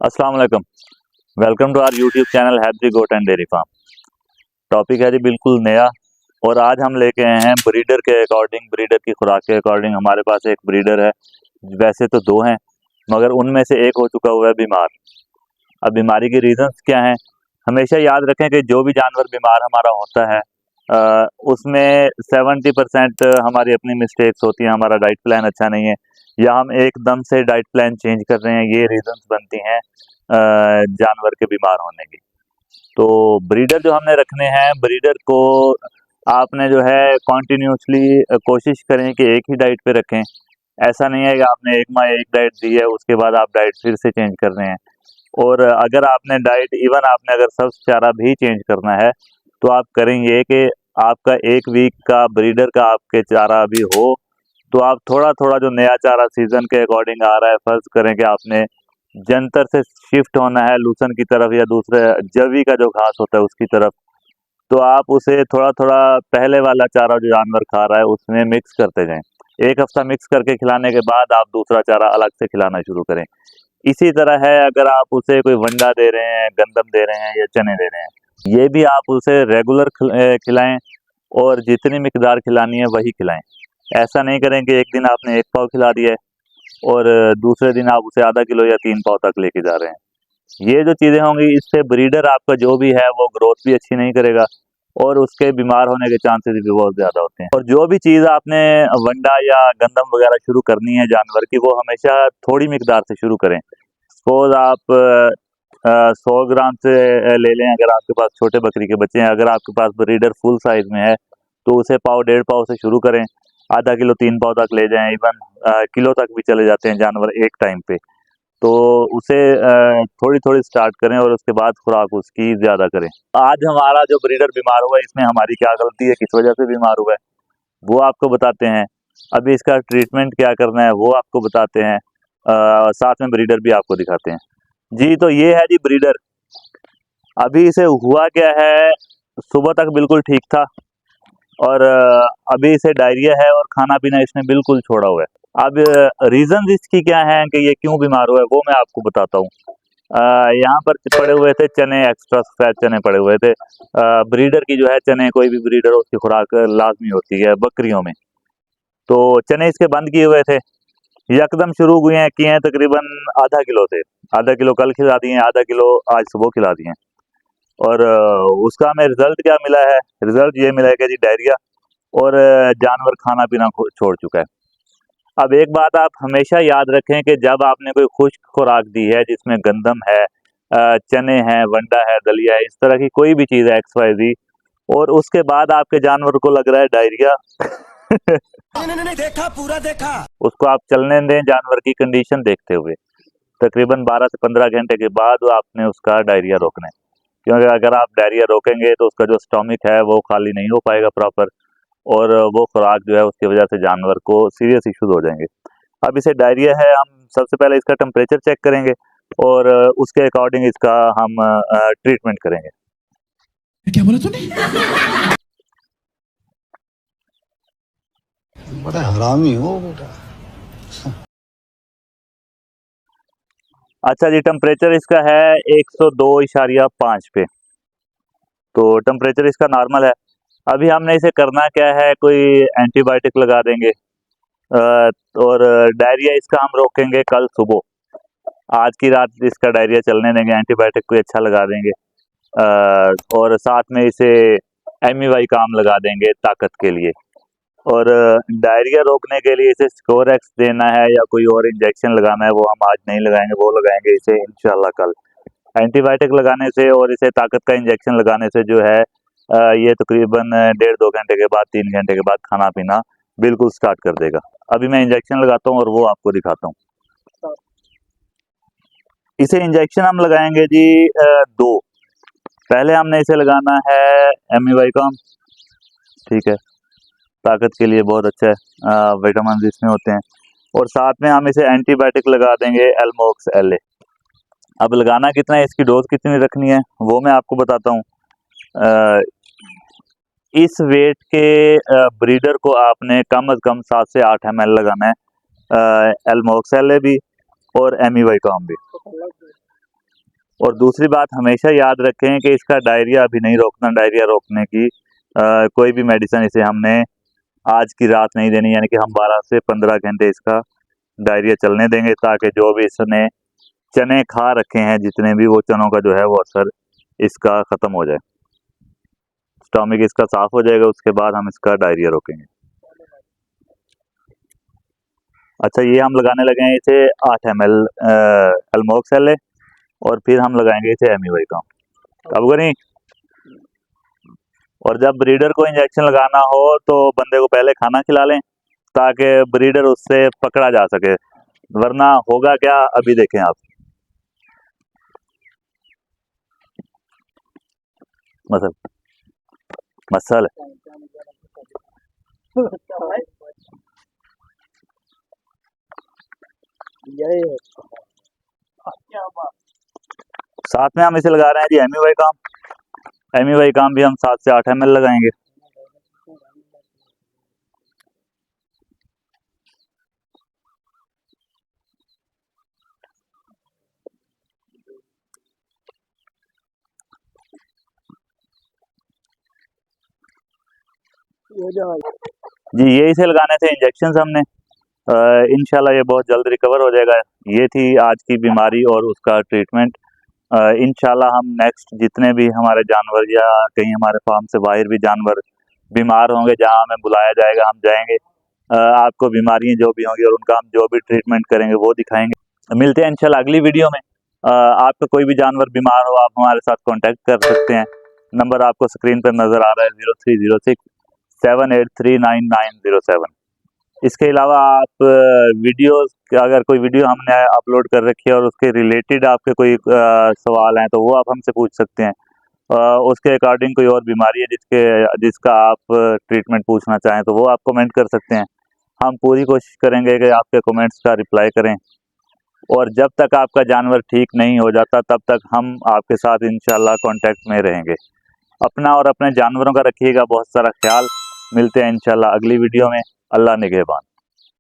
अस्सलाम वालेकुम। Welcome to our YouTube channel happy goat and dairy farm. Topic है जी बिल्कुल नया, और आज हम लेके आए हैं ब्रीडर के अकॉर्डिंग, ब्रीडर की खुराक के अकॉर्डिंग। हमारे पास एक ब्रीडर है, वैसे तो दो हैं मगर उनमें से एक हो चुका हुआ है बीमार। अब बीमारी के रीजंस क्या हैं? हमेशा याद रखें कि जो भी जानवर बीमार हमारा होता है उसमें 70% हमारी अपनी मिस्टेक्स होती हैं। हमारा डाइट प्लान अच्छा नहीं है, या हम एकदम से डाइट प्लान चेंज कर रहे हैं, ये रीजंस बनती हैं जानवर के बीमार होने की। तो ब्रीडर जो हमने रखने हैं, ब्रीडर को आपने जो है कॉन्टिन्यूसली कोशिश करें कि एक ही डाइट पे रखें। ऐसा नहीं है कि आपने एक माह एक डाइट दी है उसके बाद आप डाइट फिर से चेंज कर रहे हैं। और अगर आपने डाइट इवन आपने अगर सब्ज चारा भी चेंज करना है तो आप करेंगे कि आपका एक वीक का ब्रीडर का आपके चारा अभी हो, तो आप थोड़ा थोड़ा जो नया चारा सीजन के अकॉर्डिंग आ रहा है, फर्ज करें कि आपने जंतर से शिफ्ट होना है लूसन की तरफ या दूसरे जवी का जो घास होता है उसकी तरफ, तो आप उसे थोड़ा थोड़ा पहले वाला चारा जो जानवर खा रहा है उसमें मिक्स करते जाएं। एक हफ्ता मिक्स करके खिलाने के बाद आप दूसरा चारा अलग से खिलाना शुरू करें। इसी तरह है, अगर आप उसे कोई वंडा दे रहे हैं, गंदम दे रहे हैं या चने दे रहे हैं, ये भी आप उसे रेगुलर खिलाएं और जितनी मिकदार खिलानी है वही खिलाएं। ऐसा नहीं करें कि एक दिन आपने 1 पाव खिला दिया है और दूसरे दिन आप उसे आधा किलो या 3 पाव तक लेके जा रहे हैं। ये जो चीज़ें होंगी इससे ब्रीडर आपका जो भी है वो ग्रोथ भी अच्छी नहीं करेगा और उसके बीमार होने के चांसेस भी बहुत ज़्यादा होते हैं। और जो भी चीज़ आपने वंडा या गंदम वगैरह शुरू करनी है जानवर की, वो हमेशा थोड़ी मिकदार से शुरू करें। सपोज आप 100 ग्राम से ले लें। अगर आपके पास छोटे बकरी के बच्चे हैं, अगर आपके पास ब्रीडर फुल साइज में है तो उसे पाव 1.5 पाव से शुरू करें, आधा किलो 3 पाव तक ले जाएं, इवन किलो तक भी चले जाते हैं जानवर एक टाइम पे। तो उसे थोड़ी थोड़ी स्टार्ट करें और उसके बाद खुराक उसकी ज़्यादा करें। आज हमारा जो ब्रीडर बीमार हुआ है, इसमें हमारी क्या गलती है, किस वजह से बीमार हुआ है, वो आपको बताते हैं। अभी इसका ट्रीटमेंट क्या करना है वो आपको बताते हैं, साथ में ब्रीडर भी आपको दिखाते हैं। जी, तो ये है जी ब्रीडर। अभी इसे हुआ क्या है, सुबह तक बिल्कुल ठीक था और अभी इसे डायरिया है और खाना पीना इसने बिल्कुल छोड़ा हुआ है। अब रीजन इसकी क्या है कि ये क्यों बीमार हुआ है वो मैं आपको बताता हूँ। यहाँ पर पड़े हुए थे चने, एक्स्ट्रा सफेद चने पड़े हुए थे। ब्रीडर की जो है, चने कोई भी ब्रीडर हो उसकी खुराक लाजमी होती है बकरियों में। तो चने इसके बंद किए हुए थे, यकदम शुरू किए हैं तकरीबन आधा किलो थे। आधा किलो कल खिला दिए, आधा किलो आज सुबह खिला दिए। और उसका हमें रिजल्ट क्या मिला है? रिजल्ट ये मिला है कि जी डायरिया और जानवर खाना पीना छोड़ चुका है। अब एक बात आप हमेशा याद रखें कि जब आपने कोई खुश्क खुराक दी है जिसमें गंदम है, चने हैं, वंडा है, दलिया है, इस तरह की कोई भी चीज़ है XYZ, और उसके बाद आपके जानवर को लग रहा है डायरिया नहीं, देखा, पूरा देखा, उसको आप चलने दें जानवर की कंडीशन देखते हुए। तकरीबन 12 से 15 घंटे के बाद आपने उसका डायरिया रोकना है, क्योंकि अगर आप डायरिया रोकेंगे तो उसका जो स्टोमिक है वो खाली नहीं हो पाएगा प्रॉपर, और वो खुराक जो है उसकी वजह से जानवर को सीरियस इश्यूज हो जाएंगे। अब इसे डायरिया है, हम सबसे पहले इसका टेम्परेचर चेक करेंगे और उसके अकॉर्डिंग इसका हम ट्रीटमेंट करेंगे। क्या बोला तूने? बड़ा हरामी हो बेटा। अच्छा जी, टेम्परेचर इसका है 102.5 पे, तो टेम्परेचर इसका नॉर्मल है। अभी हमने इसे करना क्या है, कोई एंटीबायोटिक लगा देंगे और डायरिया इसका हम रोकेंगे कल सुबह। आज की रात इसका डायरिया चलने देंगे, एंटीबायोटिक कोई अच्छा लगा देंगे और साथ में इसे MUI काम लगा देंगे ताकत के लिए। और डायरिया रोकने के लिए इसे स्कोरेक्स देना है या कोई और इंजेक्शन लगाना है, वो हम आज नहीं लगाएंगे, वो लगाएंगे इसे इंशाल्लाह कल। एंटीबायोटिक लगाने से और इसे ताकत का इंजेक्शन लगाने से जो है ये तकरीबन 1.5-2 घंटे के बाद, 3 घंटे के बाद खाना पीना बिल्कुल स्टार्ट कर देगा। अभी मैं इंजेक्शन लगाता हूँ और वो आपको दिखाता हूँ। इसे इंजेक्शन हम लगाएंगे जी 2। पहले हमने इसे लगाना है MUI काम, ठीक है, ताकत के लिए बहुत अच्छा है, विटामिन इसमें होते हैं। और साथ में हम इसे एंटीबायोटिक लगा देंगे एल्मोक्स LA। अब लगाना कितना है, इसकी डोज कितनी रखनी है वो मैं आपको बताता हूँ। इस वेट के ब्रीडर को आपने कम अज़ कम 7 से 8 ml लगाना है, एल्मोक्स LA भी और MUI काम भी। और दूसरी बात हमेशा याद रखें कि इसका डायरिया अभी नहीं रोकना। डायरिया रोकने की कोई भी मेडिसिन इसे हमने आज की रात नहीं देनी, यानी कि हम 12 से 15 घंटे इसका डायरिया चलने देंगे, ताकि जो भी इसने चने खा रखे हैं जितने भी, वो चनों का जो है वो असर इसका ख़त्म हो जाए, स्टोमिक इसका साफ हो जाएगा, उसके बाद हम इसका डायरिया रोकेंगे। अच्छा, ये हम लगाने लगे हैं इसे 8 ml अल्मोक्सेल, और फिर हम लगाएंगे इसे एमिवाइकाम। अब नहीं, और जब ब्रीडर को इंजेक्शन लगाना हो तो बंदे को पहले खाना खिला लें, ताकि ब्रीडर उससे पकड़ा जा सके, वरना होगा क्या अभी देखें आप। मसल मसल साथ में हम इसे लगा रहे हैं जी एमिवाइकाम। एमिवाइकाम भी हम 7 से 8 ml लगाएंगे। जी, ये इसे लगाने थे इंजेक्शन हमने। इंशाल्लाह ये बहुत जल्द रिकवर हो जाएगा। ये थी आज की बीमारी और उसका ट्रीटमेंट। इंशाल्लाह हम नेक्स्ट जितने भी हमारे जानवर या कहीं हमारे फार्म से बाहर भी जानवर बीमार होंगे, जहां हमें बुलाया जाएगा हम जाएंगे, आपको बीमारियां जो भी होंगी और उनका हम जो भी ट्रीटमेंट करेंगे वो दिखाएंगे। मिलते हैं इंशाल्लाह अगली वीडियो में। आपका कोई भी जानवर बीमार हो, आप हमारे साथ कॉन्टेक्ट कर सकते हैं। नंबर आपको स्क्रीन पर नज़र आ रहा है 030678399907। इसके अलावा आप वीडियोस, अगर कोई वीडियो हमने अपलोड कर रखी है और उसके रिलेटेड आपके कोई सवाल हैं तो वो आप हमसे पूछ सकते हैं। उसके अकॉर्डिंग कोई और बीमारी है जिसका आप ट्रीटमेंट पूछना चाहें तो वो आप कमेंट कर सकते हैं। हम पूरी कोशिश करेंगे कि आपके कमेंट्स का रिप्लाई करें, और जब तक आपका जानवर ठीक नहीं हो जाता तब तक हम आपके साथ इंशाल्लाह कांटेक्ट में रहेंगे। अपना और अपने जानवरों का रखिएगा बहुत सारा ख्याल। मिलते हैं इंशाल्लाह अगली वीडियो में। अल्लाह निगहबान।